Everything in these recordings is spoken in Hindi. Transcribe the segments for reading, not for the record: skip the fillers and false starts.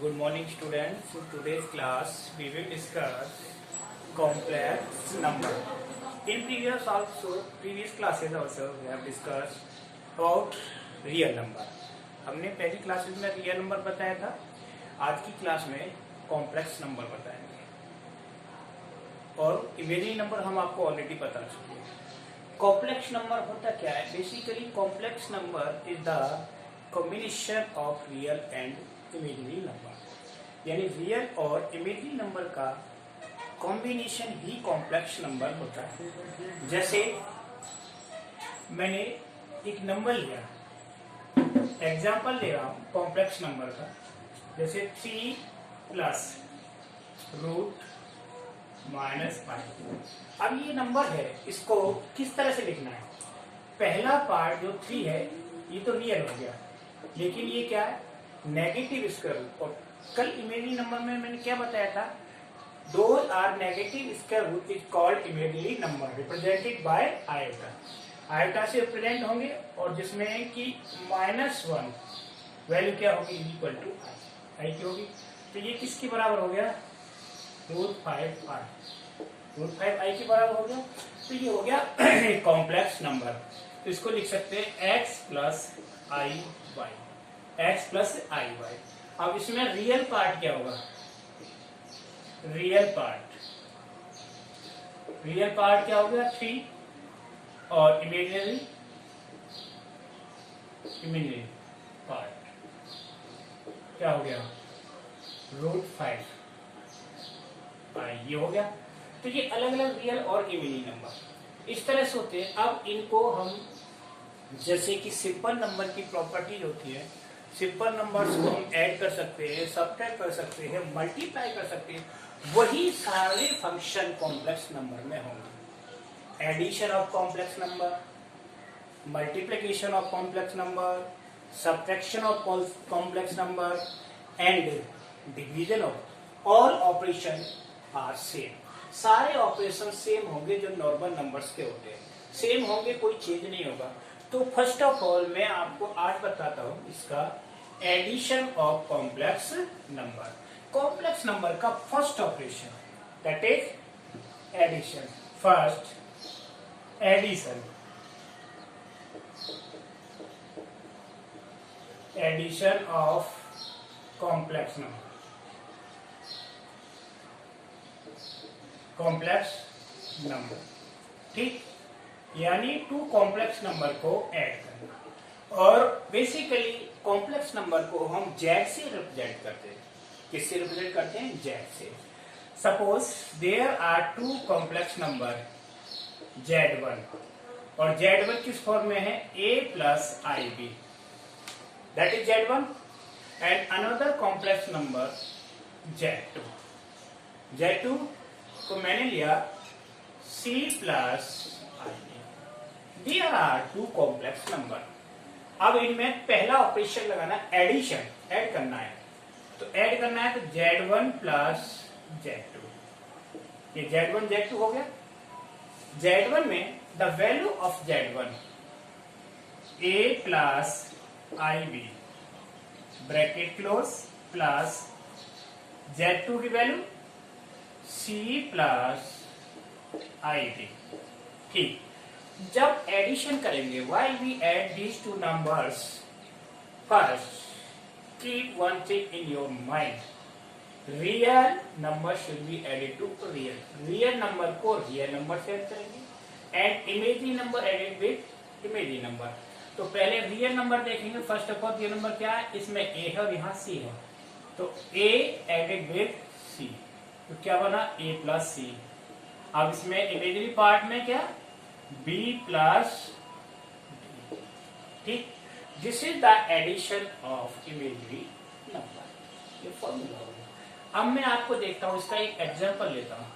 Good morning, students. In today's class, we will discuss complex number. In previous classes also, we have discussed about real number. हमने पहली क्लासेस में रियल नंबर बताया था. आज की क्लास में कॉम्प्लेक्स नंबर बताएंगे और इमेजिनरी नंबर हम आपको ऑलरेडी बता चुके हैं. कॉम्प्लेक्स नंबर होता क्या है? Basically complex number is the combination of real and imaginary number, यानी रियल और इमेजिनरी नंबर का कॉम्बिनेशन ही कॉम्प्लेक्स नंबर होता है. जैसे मैंने एक नंबर लिया, एग्जाम्पल ले रहा हूं कॉम्प्लेक्स नंबर का, जैसे 3 प्लस रूट माइनस 5. अब ये नंबर है, इसको किस तरह से लिखना है? पहला पार्ट जो 3 है ये तो रियल हो गया, लेकिन ये क्या है? Negative square root. और कल इमेजिनरी नंबर में मैंने क्या बताया था? Those are negative square root is called imaginary number represented by iota. Iota से रिप्रेजेंट होंगे और जिसमें कि -1 वैल्यू क्या होगी? इक्वल टू आई की होगी. तो ये किसके बराबर हो गया? √5 आई के बराबर हो गया. तो ये हो गया कॉम्प्लेक्स नंबर. तो इसको लिख सकते हैं x प्लस आई वाई. अब इसमें रियल पार्ट क्या होगा? रियल पार्ट क्या हो गया? 3. और इमेजिनरी पार्ट क्या हो गया? √5 आई. ये हो गया. तो ये अलग अलग रियल और इमेजिनरी नंबर इस तरह से होते हैं. अब इनको हम जैसे कि सिंपल नंबर की प्रॉपर्टीज होती है, सिंपल नंबर्स को हम ऐड कर सकते हैं, सब्ट्रैक्ट कर सकते हैं, मल्टीप्लाई कर सकते हैं. वही सारे फंक्शन कॉम्प्लेक्स नंबर में होंगे. Addition of complex number, multiplication of complex number, subtraction of complex number and division of all operation are same. सारे ऑपरेशन सेम होंगे जो नॉर्मल नंबर्स के होते हैं, सेम होंगे, कोई चेंज नहीं होगा. तो फर्स्ट ऑफ ऑल मैं आपको आज बताता हूं इसका addition of complex number. Complex number का first operation that is addition. First addition of complex number. ठीक, यानी 2 कॉम्प्लेक्स नंबर को ऐड करना. और बेसिकली कॉम्प्लेक्स नंबर को हम जेड से रिप्रेजेंट करते हैं. किससे रिप्रेजेंट करते हैं? जेड से. Suppose there are 2 complex number z1, और z1 किस फॉर्म में है? a plus i b, that is z1. And another complex number z2 को मैंने लिया c plus i b. There are 2 complex number. अब इनमें पहला ऑपरेशन लगाना, एडिशन, ऐड करना है. तो ऐड करना है तो z1 प्लस z2. ये z1 z2 हो गया. z1 में the value of z1 a plus i b bracket close plus z2 की value c plus i b. ठीक, जब एडिशन करेंगे, व्हाइल वी ऐड दीज 2 नंबर्स, first keep one thing in your mind. Real number should be added to real number को रियल नंबर से ऐड करेंगे and imaginary number added with imaginary number. तो पहले रियल नंबर देखेंगे. First of all real number क्या है? इसमें a है और यहाँ c है. तो a एडेड विद c, तो क्या बना? a plus c. अब इसमें इमेजिनरी पार्ट में क्या? b plus d. ठीक, this is the addition of imaginary number. ये फॉर्मूला हो गया. अब मैं आपको देखता हूं, इसका एक एग्जांपल लेता हूं.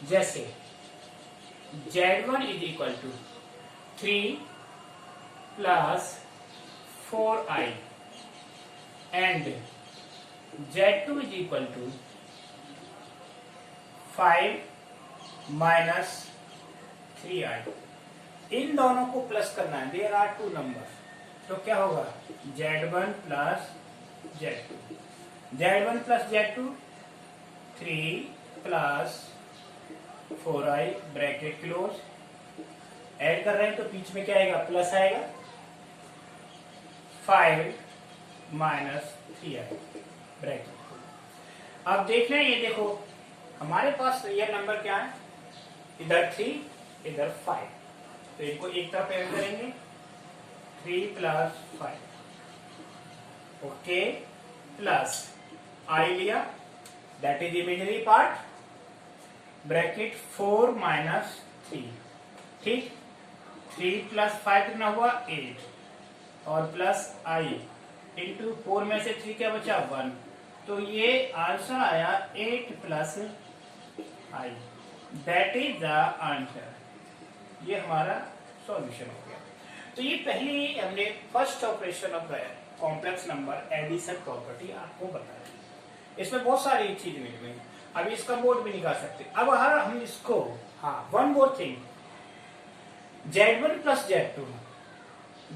जैसे z1 is equal to 3 plus 4i and z2 is equal to 5 minus 3i. इन दोनों को प्लस करना है. देयर आर 2 नंबर, तो क्या होगा? z1 plus z2. Z1 plus Z2 3 plus 4i bracket close, add कर रहे हैं तो बीच में क्या आएगा, प्लस आएगा, 5 माइनस 3i ब्रैकेट। अब देख रहे हैं, ये देखो हमारे पास रियल नंबर क्या है, इधर 3 इधर 5, तो इनको एक तरफ ऐड करेंगे, 3 प्लस 5 ओके, प्लस i लिया that is imaginary part, bracket 4 minus 3, ठीक, 3 प्लस 5 कितना हुआ 8 और प्लस i इंटू 4 में से 3 क्या बचा 1, तो ये आंसर आया 8 plus i, that is the answer. ये हमारा सॉल्यूशन हो गया। तो ये पहली हमने first operation of complex number addition property आपको बताया। इसमें बहुत सारी चीज मिल गई, अभी इसका बोर्ड भी निकाल सकते। अब अगर हम इसको, हाँ one more thing, Z1 plus Z2,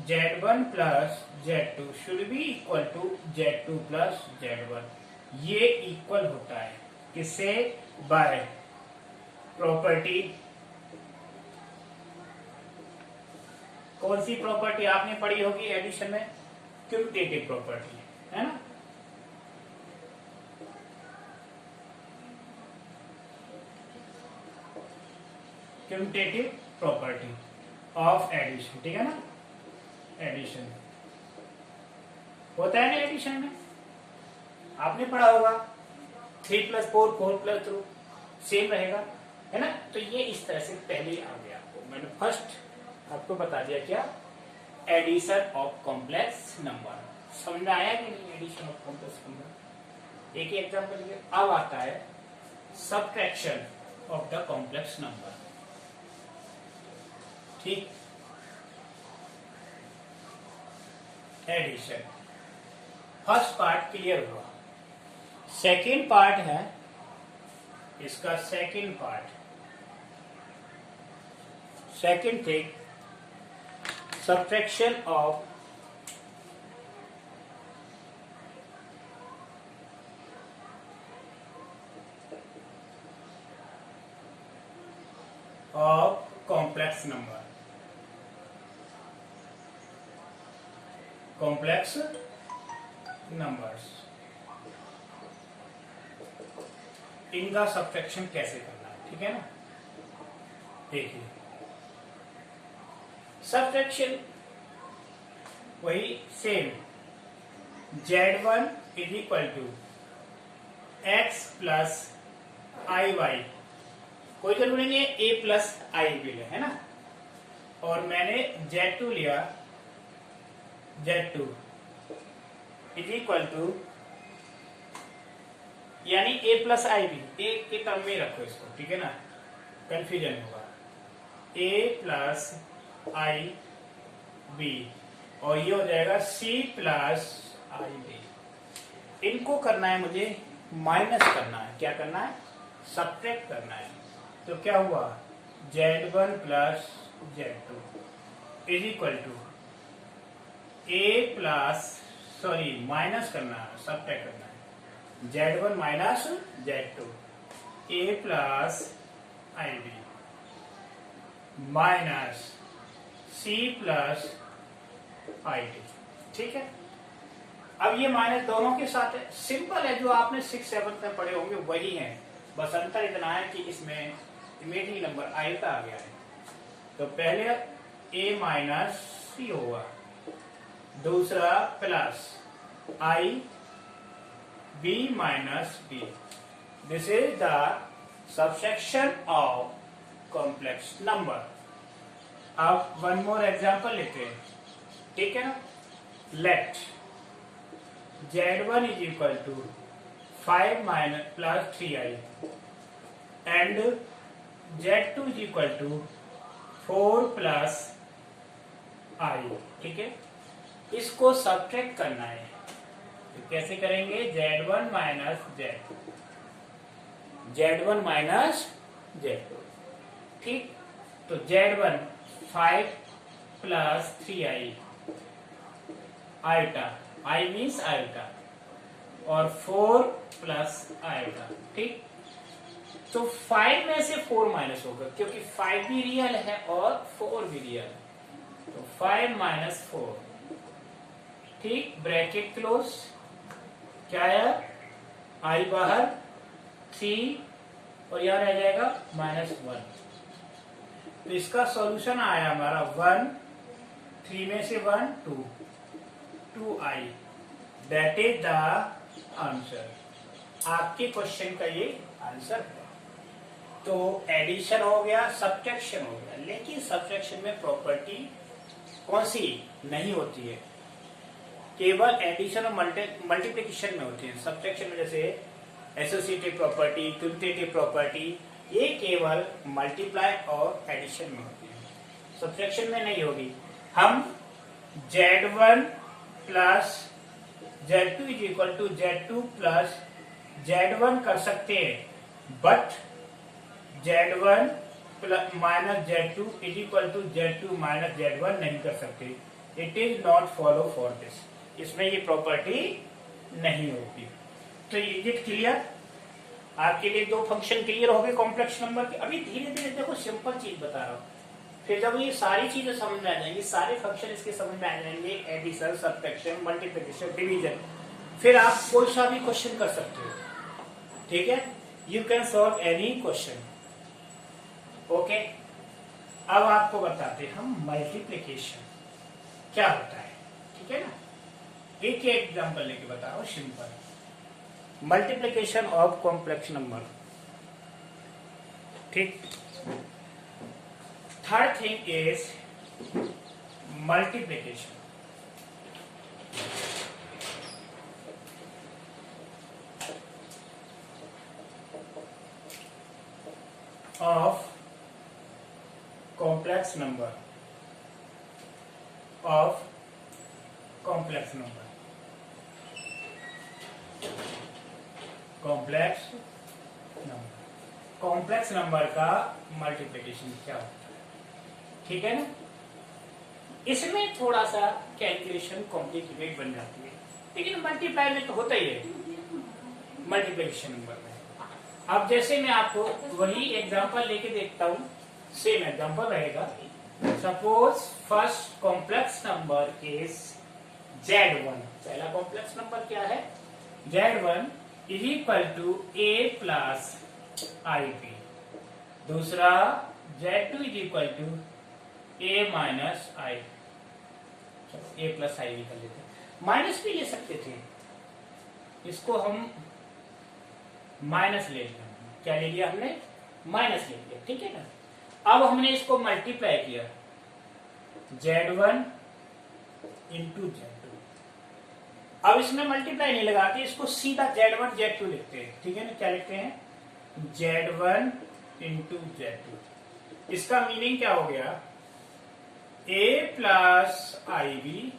Z1 plus Z2 should be equal to Z2 plus Z1, ये इक्वल होता है किससे, बाय प्रॉपर्टी, कौन सी प्रॉपर्टी आपने पढ़ी होगी एडिशन में, क्यूमुटेटिव प्रॉपर्टी, है ना। क्यूमुटेटिव प्रॉपर्टी ऑफ एडिशन, ठीक है ना। एडिशन होता है ना, एडिशन में आपने पढ़ा होगा 3 प्लस 4 4 प्लस 2 सेम रहेगा, है ना। तो ये इस तरह से पहले आ गया, आपको मैंने फर्स्ट आपको बता दिया क्या, एडिशन ऑफ कॉम्प्लेक्स नंबर। समझ में आया कि नहीं, एडिशन ऑफ कॉम्प्लेक्स नंबर। एक ही एग्जांपल लिया। अब आता है subtraction of the complex number, ठीक। एडिशन फर्स्ट पार्ट क्लियर हुआ, सेकेंड पार्ट है इसका, second part, second thing, subtraction of complex number, complex numbers, इनका सबट्रैक्शन कैसे करना है, ठीक है ना। देखिए सबट्रैक्शन वही same, Z1 is equal to x plus i y, कोई जरूरी नहीं है a प्लस आई भी ले, है ना। और मैंने Z2 लिया, Z2 इज इक्वल टू, यानी a plus i b, a के टर्म में रखो इसको, ठीक है ना, कंफ्यूजन होगा, a प्लस आई बी, और ये हो जाएगा c प्लस आई बी। इनको करना है मुझे माइनस करना है, क्या करना है, सब्ट्रैक्ट करना है। तो क्या हुआ, Z1 plus Z2 is equal to a plus, sorry minus करना है, सब्ट्रैक्ट करना है, Z1 minus Z2, a plus i b minus c plus i d, ठीक है। अब ये माइनस दोनों के साथ है, सिंपल है, जो आपने 6 7 में पढ़े होंगे वही है, बस अंतर इतना है कि इसमें इमेजिनरी नंबर आयता आ गया है। तो पहले a माइनस सी होगा, दूसरा plus i b minus d, this is the subsection of complex number. अब वन मोर एग्जांपल लेते हैं, ठीक है ना। Let Z1 is equal to 5 minus plus 3i and Z2 is equal to 4 plus i, ठीक है। इसको सब्ट्रैक्ट करना है, तो कैसे करेंगे, Z1 minus Z2, Z1 minus Z2, ठीक। तो Z1 5 plus 3i iota, i means iota, और 4 प्लस आएगा, ठीक। तो 5 में से 4 माइनस होगा क्योंकि 5 भी रियल है और 4 भी रियल है, तो 5 माइनस 4, ठीक, ब्रैकेट क्लोज, क्या है, आई बाहर, 3 और यहां रह जाएगा -1। तो इसका सॉल्यूशन आया हमारा 1, 3 में से 1 2, 2i, that is the answer. आपके क्वेश्चन का ये आंसर है। तो एडिशन हो गया, सब्ट्रैक्शन हो गया, लेकिन सब्ट्रैक्शन में प्रॉपर्टी कौन सी नहीं होती है, केवल एडिशन और मल्टीप्लिकेशन में होती है। सब्ट्रैक्शन में जैसे एसोसिएटिव प्रॉपर्टी, क्विंटेटिव प्रॉपर्टी, ये केवल मल्टीप्लाई और एडिशन में होती है, सब्ट्रैक्शन में नहीं होगी। हम Z1 plus Z2 is equal to Z2 plus Z1 कर सकते हैं, but Z1 plus minus Z2 is equal to Z2 minus Z1 नहीं कर सकते। It is not follow for this, इसमें ये प्रॉपर्टी नहीं होती। तो इज इट क्लियर? आपके लिए दो फंक्शन क्लियर हो गए कॉम्प्लेक्स नंबर के। अभी धीरे धीरे देखो सिंपल चीज बता रहा हूं, फिर जब ये सारी चीजें समझ में आ जाएंगी, सारे फंक्शन इसके समझ में आ जाएंगे, एडिशन, सब्ट्रैक्शन, मल्टीप्लिकेशन, डिवीजन, फिर आप कोई सा भी क्वेश्चन कर सकते हो, ठीक है। You can solve any question, okay. अब आपको बताते हम मल्टीप्लिकेशन क्या होता है, ठीक है ना। एक एग्जांपल लेके बताओ, simple multiplication of complex number, ठीक। Third thing is multiplication of complex number, of complex number, complex number, complex number का मल्टीप्लिकेशन क्या होता है, ठीक है ना। इसमें थोड़ा सा कैलकुलेशन कॉम्प्लिकेटेड बन जाती है, लेकिन मल्टीप्लाई में तो होता ही है मल्टीप्लिकेशन नंबर में। अब जैसे मैं आपको वही एग्जांपल लेके देखता हूं, सेम एग्जांपल रहेगा। Suppose first complex number is Z1, पहला कॉम्प्लेक्स नंबर क्या है, Z1 is equal to A plus IB, दूसरा Z2 is equal to A minus I, A plus IB कर लेते हैं, माइनस भी ले सकते थे, इसको हम माइनस ले लिया, क्या ले लिया हमने, माइनस ले लिया, ठीक है ना। अब हमने इसको मल्टीप्लाई किया, Z1 इंटू Z2, अब इसमें मल्टीप्लाई नहीं लगाते, इसको सीधा Z1 Z2 लिखते हैं, ठीक है ना। क्या लिखते हैं, Z1 इंटू Z2। इसका मीनिंग क्या हो गया, A प्लस IB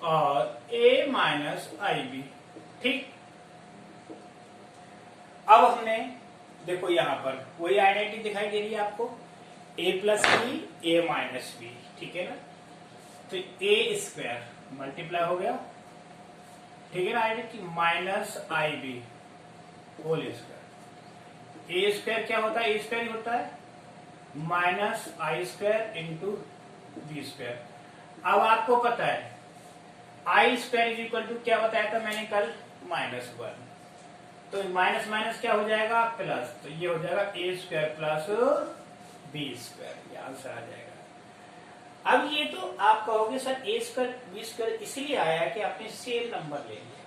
और A माइनस IB, ठीक। अब हमने देखो यहां पर वही आइडेंटिटी दिखाई दे रही है आपको, A plus b, A minus b, ठीक है ना। तो A स्क्वायर मल्टीप्लाई हो गया, ठीक है ना, identity minus IB whole square. A square क्या होता है, A स्क्वायर होता है minus I square into b square. अब आपको पता है I square is equal to क्या बताया था मैंने कल, -1, तो माइनस माइनस क्या हो जाएगा, प्लस, तो ये हो जाएगा A square plus B square, ये आंसर आ जाएगा। अब ये तो आप कहोगे sir A square B square इसलिए आया कि आपने सेम नंबर ले लिया,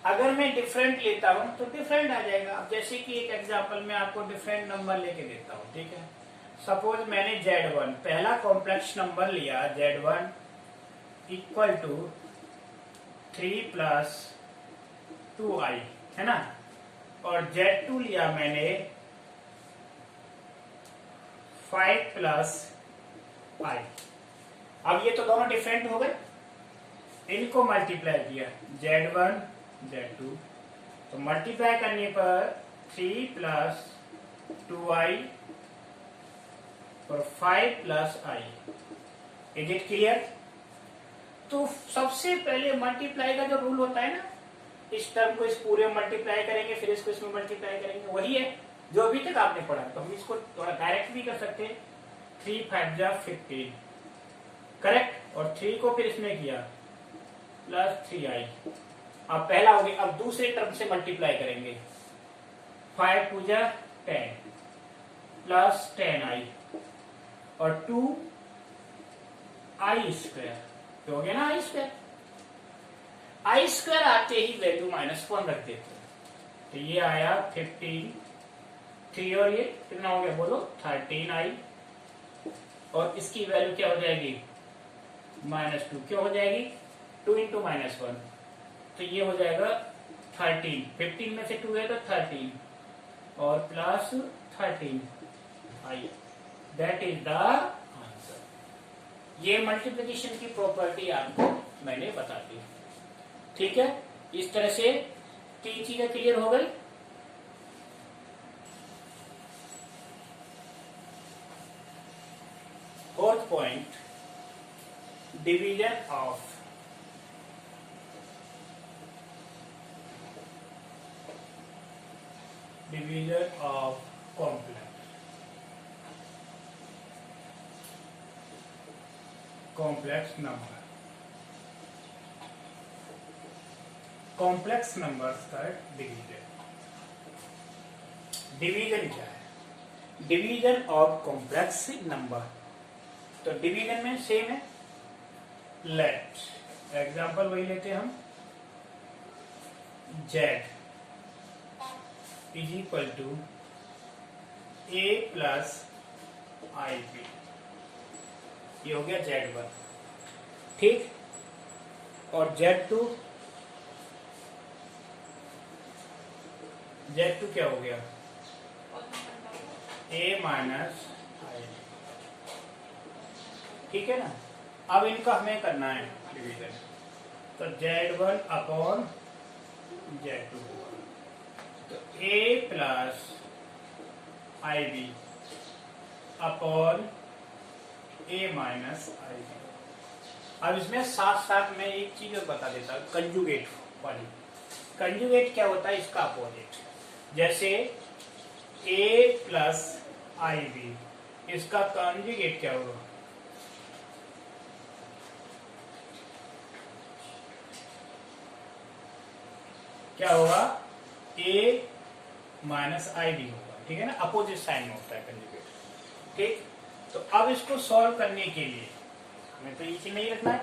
अगर मैं डिफरेंट लेता हूं तो डिफरेंट आ जाएगा। अब जैसे कि एक एग्जांपल में आपको डिफरेंट नंबर लेके देता हूं, ठीक है। सपोज मैंने Z1 पहला कॉम्प्लेक्स नंबर लिया, Z1 equal to 3 plus 2i, है ना, और Z2 लिया मैंने 5 प्लस i। अब ये तो दोनों डिफरेंट हो गए, इनको मल्टीप्लाई किया, Z1 Z2, तो मल्टीप्लाई करने पर 3 प्लस 2i और 5 plus i। Is it clear? तो सबसे पहले मल्टीप्लाई का जो रूल होता है ना, इस टर्म को इस पूरे में मल्टीप्लाई करेंगे, फिर इसको इसमें मल्टीप्लाई करेंगे, वही है जो अभी तक आपने पढ़ा। तो हम इसको थोड़ा डायरेक्ट भी कर सकते हैं, 3 5 जा 15 करेक्ट, और 3 को फिर इसमें किया प्लस 3i। अब पहला हो गया, अब दूसरे टर्म से मल्टीप्लाई करेंगे, 5 2 जा 10 प्लस 10i और 2i स्क्वायर, तो हो गया ना i स्क्वायर। आई स्क्वायर आते ही वैल्यू -1 रख देते हैं, तो ये आया 15, 3 और ये कितना हो गया बोलो 13i, और इसकी वैल्यू क्या हो जाएगी -2, क्यों हो जाएगी 2 × -1, तो ये हो जाएगा 13, 15 में से 2 है तो 13 और plus 13i, that is the answer. ये मल्टीप्लिकेशन की प्रॉपर्टी आपको मैंने बता दी, ठीक है। इस तरह से 3 चीजें क्लियर हो गई। Fourth point, division of complex number. Complex numbers का डिवीजन। डिवीजन क्या है? Division of complex number. तो डिवीजन में सेम है, लेट एग्जांपल वही लेते हैं हम, z is equal to a plus ib, ये हो गया z1, ठीक, और z2 क्या हो गया a माइनस आई, ठीक है ना। अब इनका हमें करना है डिवीजन, तो z1 अपॉन z2, तो a plus i b upon a minus i b. अब इसमें साथ साथ मैं एक चीज और बता देता हूँ, कंजुगेट वाली। कंजुगेट क्या होता है? इसका अपोजिट, जैसे a प्लस आई बी, इसका कंजुगेट क्या होगा? क्या होगा? a माइनस आई बी होगा, ठीक है ना, अपोजिट साइन में होता है कंजुगेट, ठीक। तो अब इसको सॉल्व करने के लिए हमें तो इसी में ही रखना है,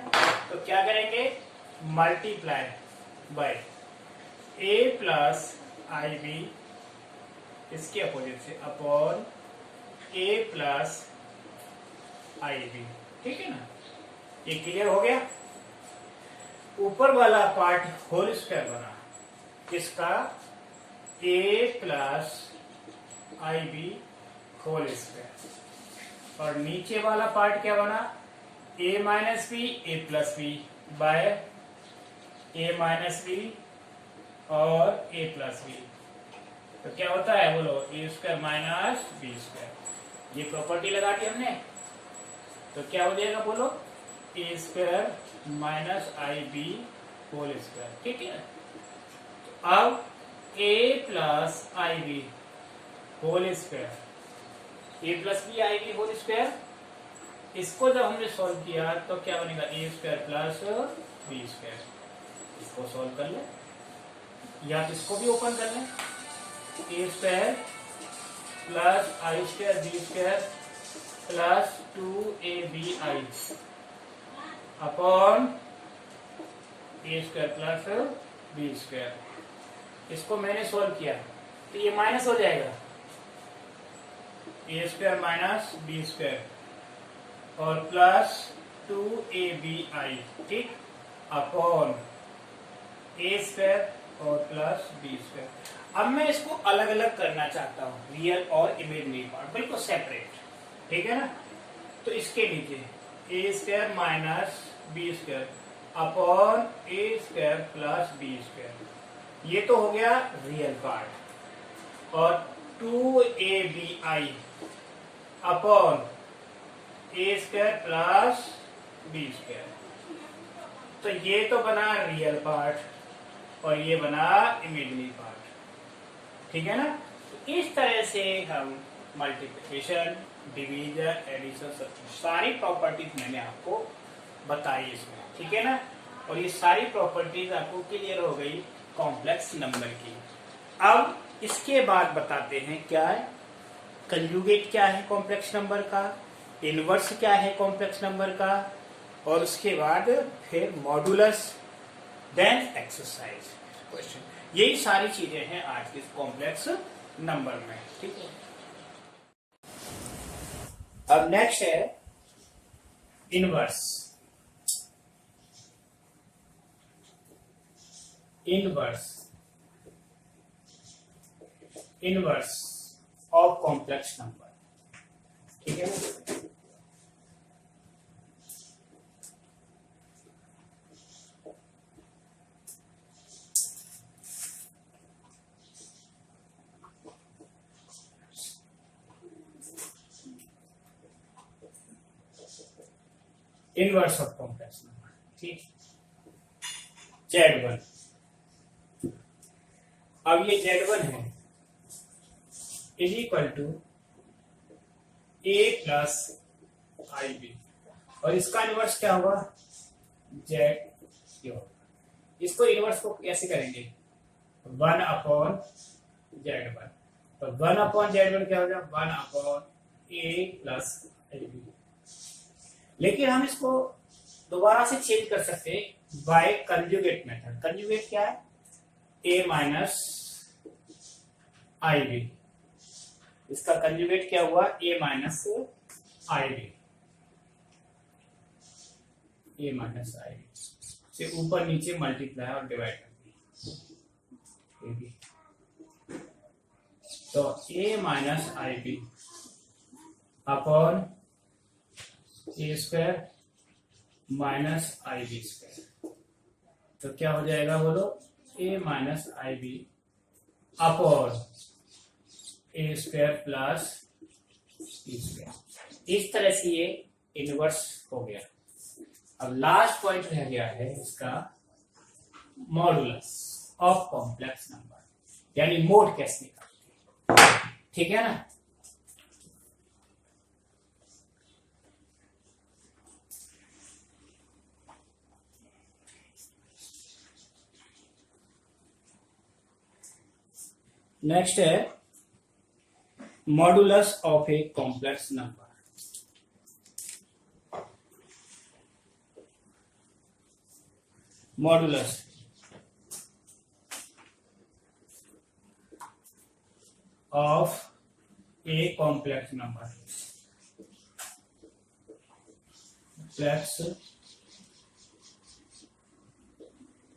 तो क्या करेंगे? Multiply by a plus i b, इसके अपोजिट से, upon a plus i b, ठीक है ना। ये क्लियर हो गया। ऊपर वाला पार्ट होल स्क्वायर बना, किसका? a plus i b whole square, और नीचे वाला पार्ट क्या बना? a minus b a plus b by a minus b और a प्लस बी, तो क्या होता है बोलो? A square minus B square. ये प्रॉपर्टी लगा दी हमने, तो क्या हो जाएगा बोलो? A square minus i b whole square, ठीक है। अब a plus i b whole square, a plus b i b whole square, इसको जब हमने सॉल्व किया तो क्या बनेगा? A square plus B square. इसको सॉल्व कर ले, या इसको भी ओपन कर लें, A square plus I square B square plus 2ab upon A square plus B square. इसको मैंने सॉल्व किया तो ये माइनस हो जाएगा, A square minus B square और प्लस 2abi, ठीक, अपॉन ए स्क्वायर और प्लस बी स्क्वायर। अब मैं इसको अलग अलग करना चाहता हूँ, रियल और इमेजिनरी पार्ट बिल्कुल सेपरेट, ठीक है ना। तो इसके नीचे A square minus B square upon A square plus B square, ये तो हो गया रियल पार्ट, और 2abi upon A square plus B square, तो ये तो बना रियल पार्ट, और ये बना इमेजिनरी पार्ट। ठीक है ना। तो इस तरह से हम मल्टीप्लिकेशन, डिवीजन, एडिशन, सारी प्रॉपर्टीज मैंने आपको बताई इसमें। ठीक है ना। और ये सारी प्रॉपर्टीज आपको क्लियर हो गई कॉम्प्लेक्स नंबर की। अब इसके बाद बताते हैं क्या है कंजुगेट, क्या है कॉम्प्लेक्स नंबर का, इनवर्स क्या है कॉम्प्लेक्स नंबर का, और उसके बाद फिर मॉडुलस, देन एक्सरसाइज क्वेश्चन। यही सारी चीजें हैं आज के कॉम्प्लेक्स नंबर में। ठीक है। अब नेक्स्ट है inverse. Inverse of complex number. ठीक है ना। Inverse of complex number. ठीक। Z1, अब ये Z1 है is equal to A plus IB, और इसका इनवर्स क्या होगा Z। इसको इनवर्स को कैसे करेंगे 1 अपॉन Z1, तो 1 अपॉन Z1 क्या हो जाएगा 1 अपॉन A प्लस IB। लेकिन हम इसको दोबारा से चेंज कर सकते हैं बाय कंजुगेट मेथड। कंजुगेट क्या है A माइनस IB, इसका कंजुगेट क्या हुआ A minus IB, A minus IB से ऊपर नीचे मल्टीप्लाई और डिवाइड कर दिया। तो A minus IB upon A square minus IB square, तो क्या हो जाएगा बोलो A minus IB upon A square plus B square. इस तरह से ये इनवर्स हो गया। अब लास्ट पॉइंट रह गया है इसका मॉडुलस ऑफ कॉम्प्लेक्स नंबर, यानी मोड कैसे निकालते। ठीक है ना। नेक्स्ट है modulus of a complex number. Modulus of a complex number, complex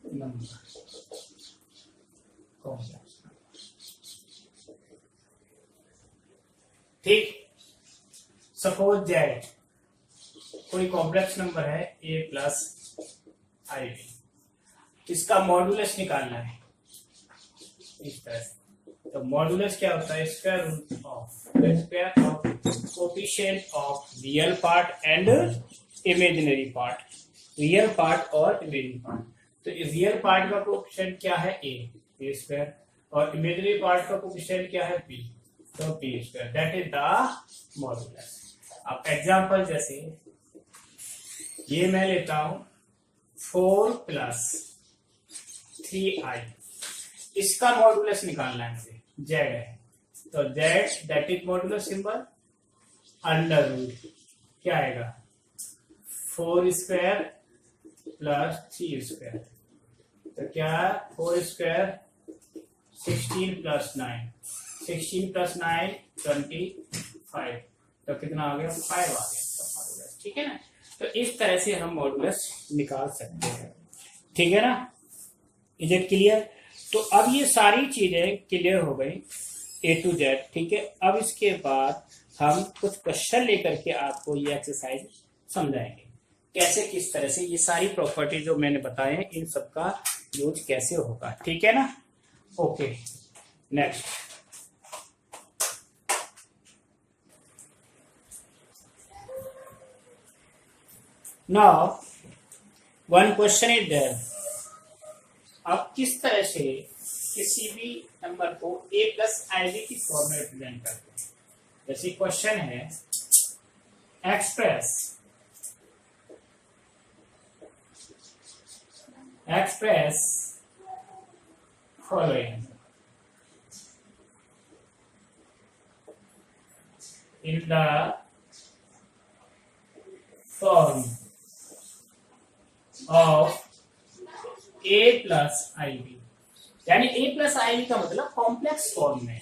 number, complex. ठीक। सपोज जेड कोई कॉम्प्लेक्स नंबर है A प्लस IB, इसका मॉडुलस निकालना है इस तरह से। तो मॉडुलस क्या होता है square root of coefficient of real part and imaginary part, real part और इमेजिनरी पार्ट। तो रियल पार्ट का कोएफिशिएंट क्या है A स्क्वायर, और इमेजिनरी पार्ट का कोएफिशिएंट क्या है B, तो B square, that is the modulus. अब एग्जांपल जैसे ये मैं लेता हूं 4 प्लस 3i, इसका मॉडुलस निकालना है मुझे, Z है, तो Z that is modulus symbol under root क्या आएगा 4 स्क्वायर प्लस 3 स्क्वायर, तो क्या 4 स्क्वायर 16 प्लस 9, 16 प्लस 9 25, तो कितना आ गया 5 आ गया। ठीक है ना। तो इस तरह से हम मॉडुलस निकाल सकते हैं। ठीक है ना। Is it clear. तो अब ये सारी चीजें क्लियर हो गई A to Z। ठीक है। अब इसके बाद हम कुछ क्वेश्चन लेकर के आपको ये एक्सरसाइज समझाएंगे कैसे किस तरह से ये सारी प्रॉपर्टी जो मैंने बताए हैं इन सबका यूज कैसे होगा। ठीक है ना। Okay next. Now, one question is there. अब किस तरह से किसी भी नंबर को a प्लस आई बी की फॉर्म में रिप्रेजेंट करते हैं। जैसे क्वेश्चन है express following in the form of a plus ib, यानी a प्लस आई बी का मतलब कॉम्प्लेक्स फॉर्म में।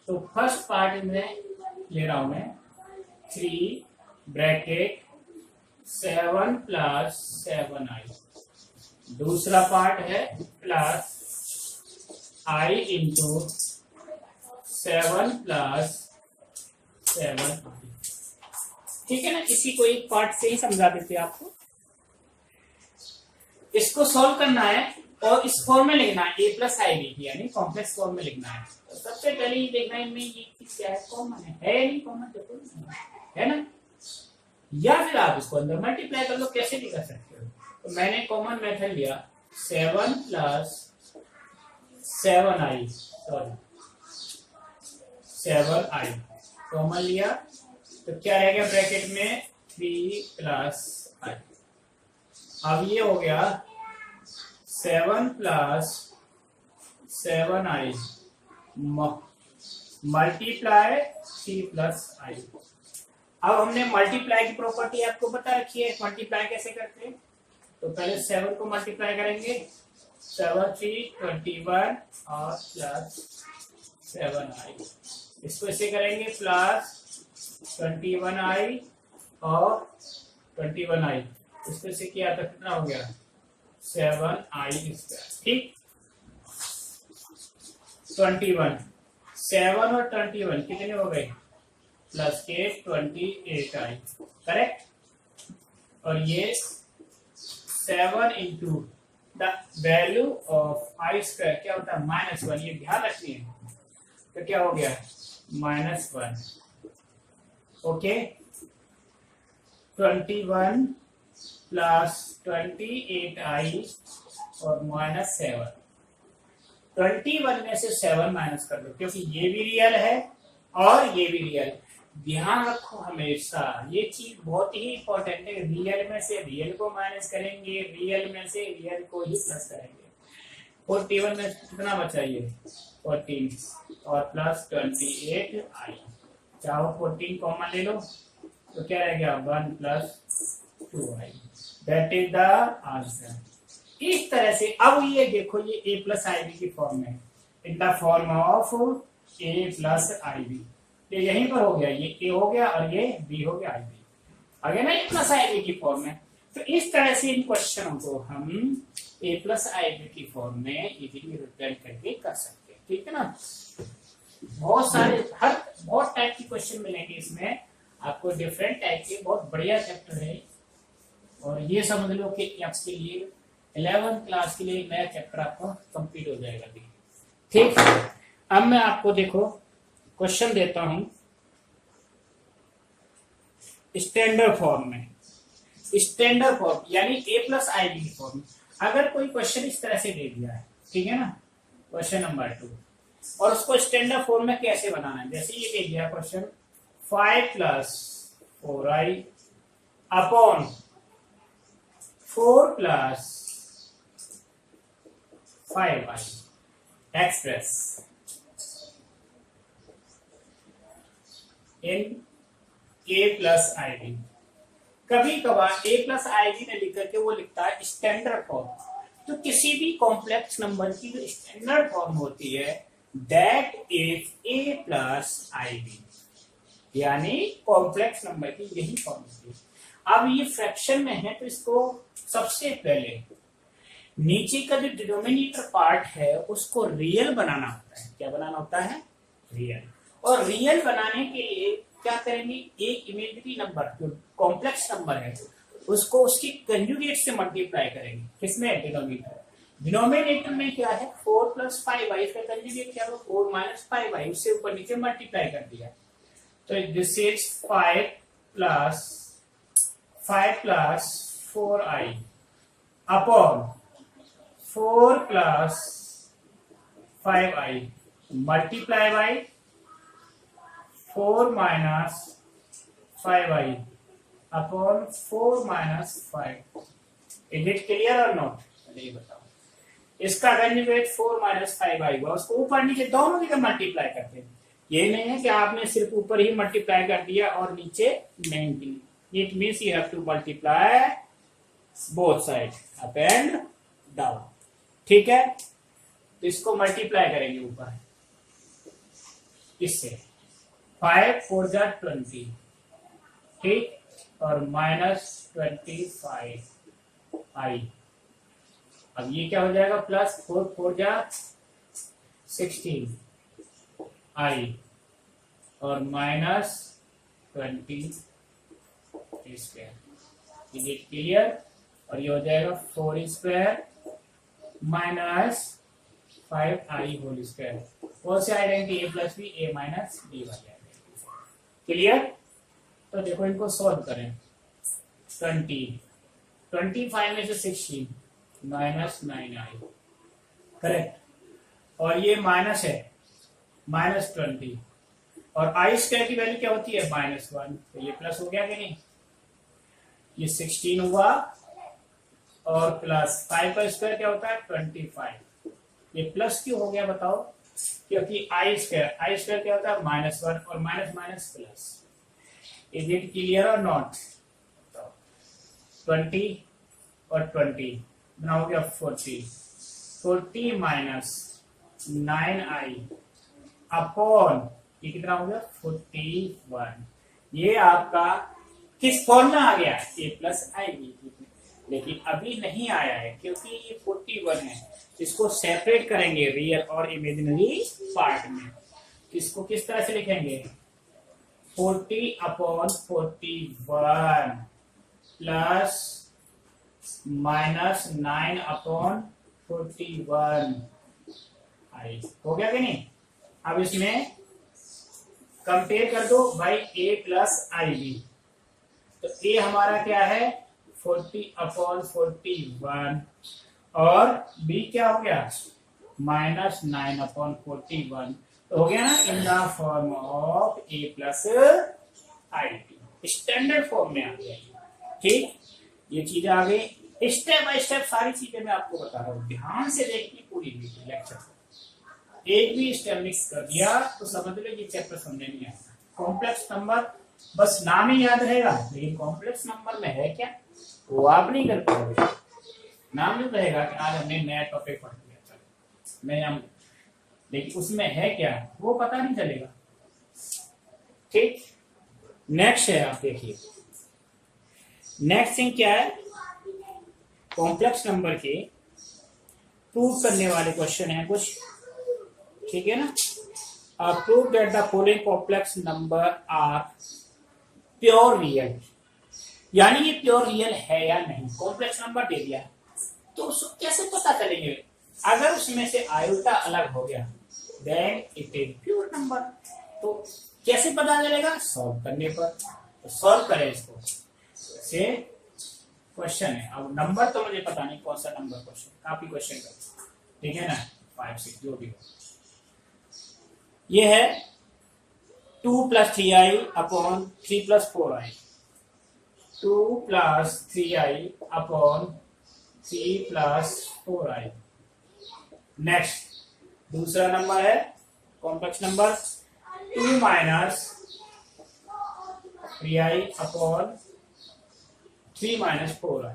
तो फर्स्ट पार्ट में ले रहा हूं मैं 3 ब्रैकेट 7 प्लस 7i, दूसरा पार्ट है plus i into 7 plus 7i। ठीक है ना, इसी को एक पार्ट से ही समझा देते आपको। इसको सॉल्व करना है और इस फॉर्म में लिखना है a प्लस आई बी, यानी कॉम्प्लेक्स फॉर्म में लिखना है। तो सबसे पहले ये देखना है इनमें ये क्या है, कॉमन है नहीं कॉमन, देखो है ना, या फिर आप इसको अंदर मल्टीप्लाई कर लो, कैसे भी कर सकते हो। तो मैंने कॉमन मेथड लिया 7 plus 7i, sorry 7i common लिया, तो क्या रह गया ब्रैकेट में 3 प्लस i। अब ये हो गया 7 plus 7i multiply 3 plus i। अब हमने मल्टीप्लाई की प्रॉपर्टी आपको बता रखी है, मल्टीप्लाई कैसे करते हैं। तो पहले 7 को मल्टीप्लाई करेंगे, 7 3 21 और प्लस 7i। इसको ऐसे करेंगे प्लस 21i और 21i, इसको ऐसे किया तो कितना हो गया 7i स्क्वायर। ठीक, 21 7 और 21 कितने हो गए प्लस के 28i, करेक्ट। और ये 7 into the value of I square क्या होता है -1, ये ध्यान रखिए। तो क्या हो गया -1, ओके। 21 प्लस 28i और -7, 21 में से 7 माइनस कर दो, क्योंकि ये भी रियल है और ये भी रियल। ध्यान रखो हमेशा, ये चीज बहुत ही इंपॉर्टेंट है। रियल में से रियल को माइनस करेंगे, रियल में से रियल को ही प्लस करेंगे। 41 में कितना बचा ये 14 और प्लस 28i, चाहो 14 कॉमन ले लो तो क्या रह गया 1 plus 2i, that is the answer. इस तरह से अब ये देखो, ये a प्लस आई बी की फॉर्म में, in the form of a plus i b. ये यहीं पर हो गया, ये a हो गया और ये b हो गया आई बी, आ गया ना a प्लस आई बी की फॉर्म में। तो इस तरह से इन क्वेश्चनों को हम a प्लस आई बी की फॉर्म में इजीली रिप्रेजेंट करके कर सकते हैं। ठीक है ना, बहुत सारे बहुत टाइप के क्वेश्चन मिलेंगे इसमें आपको, डिफरेंट टाइप के, बहुत बढ़िया चैप्टर है। और ये समझ लो कि आपके लिए 11th क्लास के लिए नया चैप्टर आपको कंप्लीट हो जाएगा। ठीक, अब मैं आपको देखो क्वेश्चन देता हूं स्टैंडर्ड फॉर्म में। स्टैंडर्ड फॉर्म यानी a plus i b form. अगर कोई क्वेश्चन इस तरह से दे दिया है, ठीक है ना, क्वेश्चन नंबर 2, और उसको स्टैंडर्ड फॉर्म में कैसे बनाना है। जैसे ये दे दिया question 5 plus 4i upon 4 plus 5i express in a plus i b. कभी कभार a प्लस आई बी ने लिख करके वो लिखता है स्टैंडर्ड फॉर्म। तो किसी भी कॉम्प्लेक्स नंबर की जो स्टैंडर्ड फॉर्म होती है that is a plus i b, यानी कॉम्प्लेक्स नंबर की यही फॉर्म होती है। अब ये फ्रैक्शन में है तो इसको सबसे पहले नीचे का जो डिनोमिनेटर पार्ट है उसको रियल बनाना होता है। क्या बनाना होता है? रियल। और रियल बनाने के लिए क्या करेंगे, एक इमेजिनरी नंबर जो कॉम्प्लेक्स नंबर है उसको उसकी कंजुगेट से मल्टीप्लाई करेंगे। किसमें? डिनोमिनेटर। डिनोमिनेटर में क्या है 4 प्लस 5i, इसका कंजुगेट क्या होगा 4 माइनस 5i, उससे ऊपर नीचे मल्टीप्लाई कर दिया। तो this is 5 plus 4i upon 4 plus 5i multiply by 4 minus 5i upon 4 minus 5। Is it clear और नॉट? नहीं बताओ। इसका कंजुगेट 4 माइनस 5i हुआ, उसको ऊपर नीचे दोनों की मल्टीप्लाई करते हैं। ये नहीं है कि आपने सिर्फ ऊपर ही मल्टीप्लाई कर दिया और नीचे नहीं की। It means you have to multiply both side, up and down. ठीक है, तो इसको मल्टीप्लाई करेंगे ऊपर इससे। 5 4 जा 20, ठीक, और माइनस 25i। अब ये क्या हो जाएगा, प्लस 4 4 जा 16i और minus 20 square. Is it clear? और ये हो जाएगा 4 square minus 5i whole square. कौन सी identity? A plus b, a minus b वाली आइडेंटिटी। क्लियर? तो देखो इनको सॉल्व करें। 25 में से 16 माइनस 9i, करेक्ट। और ये माइनस है, माइनस 20, और आई स्क्वायर की वैल्यू क्या होती है, -1। तो ये प्लस हो गया कि नहीं? ये 16 हुआ और प्लस 5 का स्क्वायर क्या होता है, 25। ये प्लस क्यों हो गया बताओ? क्योंकि आई स्क्वायर क्या होता है, -1, और minus minus plus. Is it clear और नॉट? 20 और 20 बना हो गया 40 माइनस 9i अपॉन ये कितना हो गया, 41। ये आपका किस फॉर्म में आ गया, a प्लस आई बी। लेकिन अभी नहीं आया है क्योंकि ये 41 है। इसको सेपरेट करेंगे रियल और इमेजिनरी पार्ट में। इसको किस तरह से लिखेंगे, 40 अपॉन 41 प्लस माइनस 9 अपॉन 41 आई। हो गया कि नहीं? अब इसमें कंपेयर कर दो भाई, a प्लस आई बी। तो a हमारा क्या है, 40 अपॉन 41, और b क्या हो गया, माइनस 9 अपॉन 41। तो हो गया ना, in the form of a plus i b. Standard form में आ गया। ठीक, ये चीजें आ गई। स्टेप बाय स्टेप सारी चीजें मैं आपको बता रहा हूँ, ध्यान से देखनी पूरी लेक्चर। एक भी स्टेप मिक्स कर दिया तो समझ लो ये चैप्टर समझने नहीं आएगा। कॉम्प्लेक्स नंबर बस नाम ही याद रहेगा, लेकिन कॉम्प्लेक्स नंबर में है क्या वो आप नहीं कर पाओगे। नाम नहीं रहेगा कि आज हमने नया टॉपिक पढ़ लिया, नया, लेकिन उसमें है क्या वो पता नहीं चलेगा। ठीक, नेक्स्ट है, आप देखिए नेक्स्ट थिंग क्या है, कॉम्प्लेक्स नंबर के प्रूव करने वाले क्वेश्चन है कुछ। ठीक है ना, prove that the following complex number are pure real. यानी ये प्योर रियल है या नहीं। कॉम्प्लेक्स नंबर दे दिया तो उसको कैसे पता चलेंगे, अगर उसमें से आयोटा अलग हो गया then it is pure number. तो कैसे पता चलेगा, सॉल्व करने पर। तो सॉल्व करें इसको, से क्वेश्चन है। अब नंबर तो मुझे पता नहीं कौन सा नंबर क्वेश्चन, काफी क्वेश्चन कर, ठीक है ना, 5 6 जो भी हो। ये है 2 plus 3i upon 3 plus 4i, 2 plus 3i upon 3 plus 4i। Next दूसरा नंबर है complex number 2 minus 3i upon 3 minus 4i।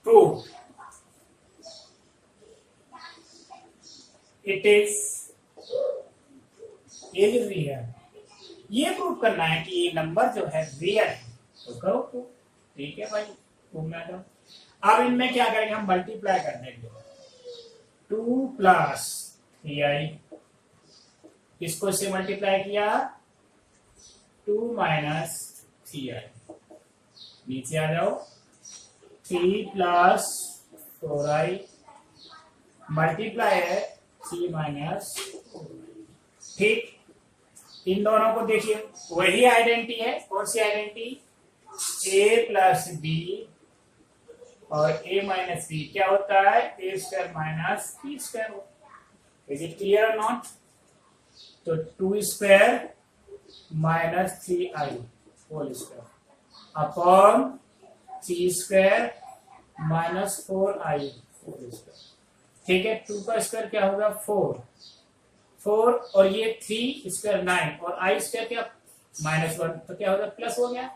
Prove it is real. ये प्रूव करना है कि ये नंबर जो है रियल है, तो करो प्रूव। ठीक है भाई, प्रूव में आ जाओ। अब इनमें क्या करेंगे, हम मल्टीप्लाई कर देंगे। 2 प्लस 3i, किसको इससे मल्टीप्लाई किया, 2 माइनस 3i। नीचे आ जाओ, 3 प्लस 4i मल्टीप्लाई है 3 माइनस। ठीक, इन दोनों को देखिए, वही आइडेंटिटी है। कौन सी आइडेंटिटी, ए प्लस बी और ए माइनस बी क्या होता है, A square minus B square. Is it clear और नॉट? तो 2 square minus 3i whole square upon 3 square minus 4i whole square. ठीक है, 2 का स्क्वायर क्या होगा 4 और ये 3 स्क्वायर 9 और i स्क्वायर क्या -1, तो क्या होगा प्लस हो गया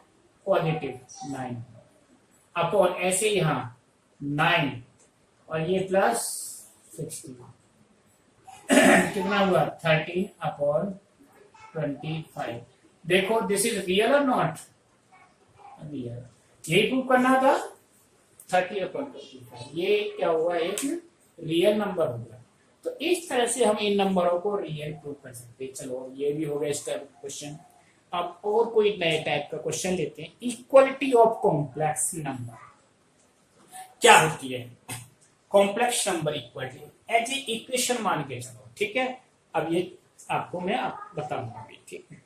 पॉजिटिव 9 अपॉन ऐसे यहाँ 9 और ये प्लस 16 कितना हुआ 13 अपॉन 25। देखो दिस इज रियल और नॉट रियल, यही प्रूव करना था 30 अपॉन 25। ये क्या हुआ एक रियल नंबर होगा। तो इस तरह से हम इन नंबरों को रियल प्रूव कर सकते हैं। चलो ये भी हो गया इस टाइप क्वेश्चन। अब और कोई नए टाइप का क्वेश्चन लेते हैं। इक्वलिटी ऑफ कॉम्प्लेक्स नंबर क्या होती है? Complex number equality as a equation मान के चलो, ठीक है। अब ये आपको मैं बताऊंगा भी, ठीक है।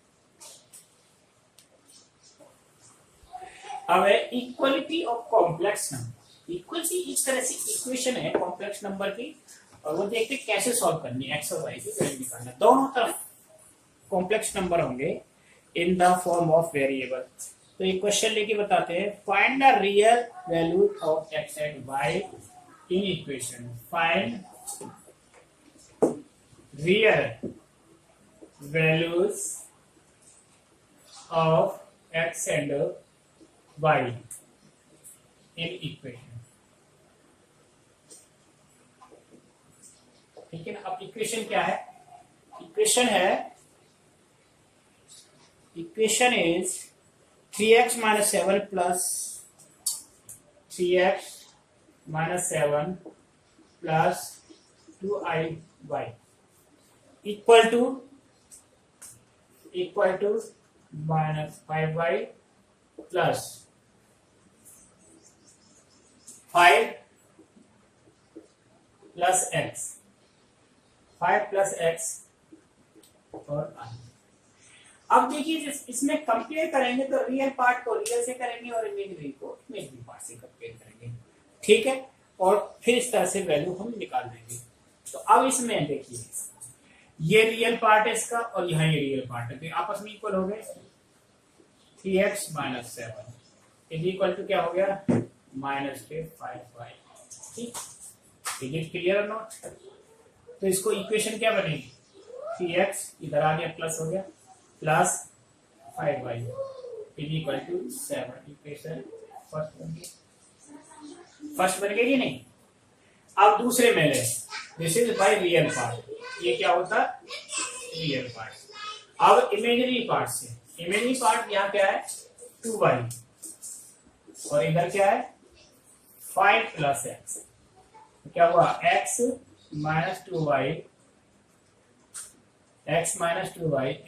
अब है equality of complex number. Equality इस तरह से इक्वेशन है कॉम्प्लेक्स नंबर की, और वो देखते कैसे सॉल्व करनी है, एक्स और वाई की वैल्यू निकालना। दोनों तरफ कॉम्प्लेक्स नंबर होंगे in the form of variable. तो एक क्वेश्चन लेके बताते हैं, find the real value of x and y in equation. Find real values of x and y in equation. ठीक है ना। अब इक्वेशन क्या है? इक्वेशन है, equation is 3x minus 7 plus 3x minus 7 plus 2iy equal to minus 5y plus 5 plus x, 5 plus x और i। अब देखिए इसमें कंपेयर करेंगे तो रियल पार्ट को रियल से करेंगे और इमेजिनरी को इमेजिनरी पार्ट से कंपेयर करेंगे, ठीक है। और फिर इस तरह से वैल्यू हम निकाल देंगे। तो अब इसमें देखिए ये रियल पार्ट है इसका और यहाँ ये रियल पार्ट है, तो आपस में इक्वल हो गए। 3x minus 7 is equal to क्या हो गया -5y। ठीक, इज इट क्लियर और नॉट? तो इसको इक्वेशन क्या बनेगी, 3x इधर आ गया प्लस हो गया plus 5y is equal to 7। Equation first बन गई कि नहीं? अब दूसरे में ले, this is by real part, ये क्या होता है रियल पार्ट। अब इमेजिनरी पार्ट से, इमेजिनरी पार्ट यहाँ क्या है 2y और इधर क्या है 5 प्लस x, क्या हुआ x minus 2y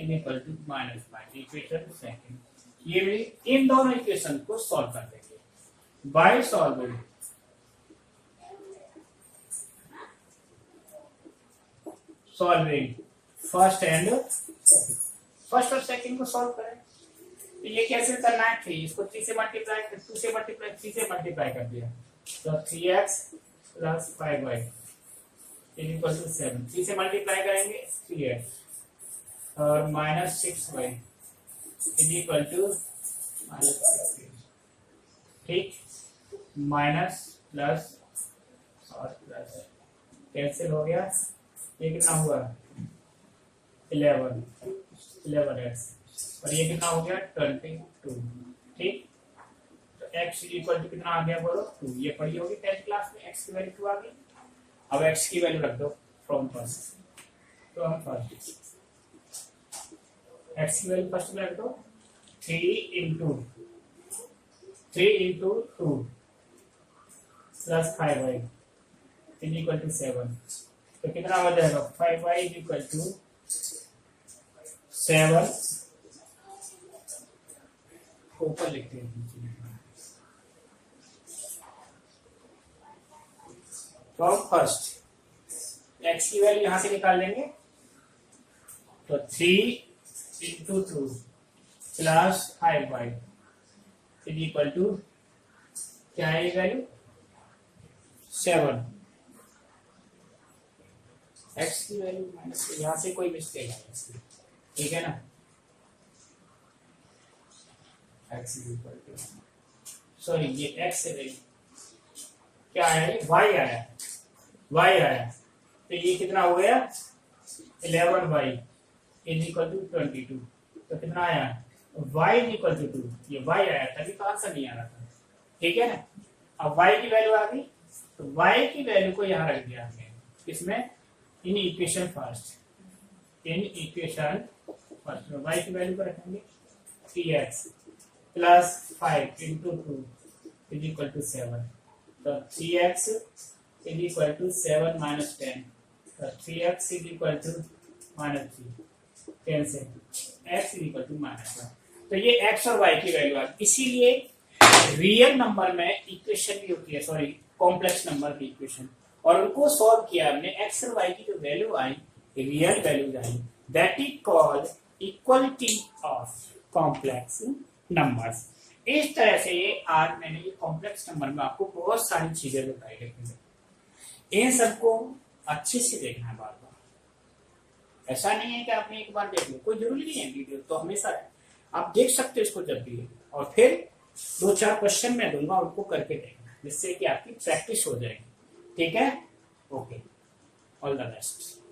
in equal to -5। Equation second, ये भी इन दोनों इक्वेशन को सॉल्व कर देंगे बाय सॉल्विंग फर्स्ट और सेकंड को सॉल्व करें। तो ये कैसे करना है, 3 इसको 3 से मल्टीप्लाई, 2 से मल्टीप्लाई, 3 से मल्टीप्लाई कर दिया तो 3x plus 5y is equal to 7। 3 से मल्टीप्लाई करेंगे 3x और -6y इज इक्वल टू -16। ठीक, माइनस प्लस और प्लस कैंसिल हो गया, ये कितना हुआ 11x और ये कितना हो गया 22। ठीक, तो x इक्वल टू कितना आ गया बोलो 2। ये पढ़ी होगी 10th क्लास में, x की वैल्यू 2 आ गई। अब x की वैल्यू रख दो फ्रॉम फर्स्ट, तो हम फर्स्ट x की वैल्यू फर्स्ट में रख दो 3 into 2 plus 5y is equal to 7। तो कितना हो जाएगा 5y इज इक्वल टू 7। ऊपर लिखते हैं फ्रॉम फर्स्ट x की वैल्यू यहां से निकाल लेंगे तो 3 into 2 plus 5y is equal to क्या है वैल्यू 7, एक्स की वैल्यू माइनस, यहाँ से कोई मिस्टेक है इसकी, ठीक है ना, x is equal to, sorry ये एक्स से वैल्यू क्या आया, वाई आया, वाई आया, तो ये कितना हो गया 11y इज इक्वल टू 22, तो कितना आया y इज इक्वल टू 2, ये y आया, तभी तो आंसर नहीं आ रहा था, ठीक है ना। अब y की वैल्यू आ गई, तो y की वैल्यू को यहाँ रख दिया हमने, इसमें in equation first, in equation first में y की वैल्यू को रखेंगे 3x plus 5 into 2 is equal to 7, तो 3x is equal to 7 minus 10, तो 3x is equal to minus 3, 10 से x is equal to minus 1, तो ये x और y की वैल्यू आ, इसीलिए रियल नंबर में इक्वेशन भी होती है, सॉरी कॉम्प्लेक्स नंबर की इक्वेशन, और उनको सॉल्व किया हमने, x और y की जो value I real values I, that is called equality of complex numbers. इस तरह से ये आज मैंने ये कॉम्प्लेक्स नंबर में आपको बहुत सारी चीजें बताई है, इन सबको अच्छे से देखना है बार बार, ऐसा नहीं है कि आपने एक बार देख लो, कोई जरूरी नहीं है, वीडियो तो हमेशा है, आप देख सकते हो इसको जब भी, और फिर 2-4 क्वेश्चन मैं दूंगा उनको करके देखना, जिससे कि आपकी प्रैक्टिस हो जाएगी, ठीक है, ओके, ऑल द बेस्ट।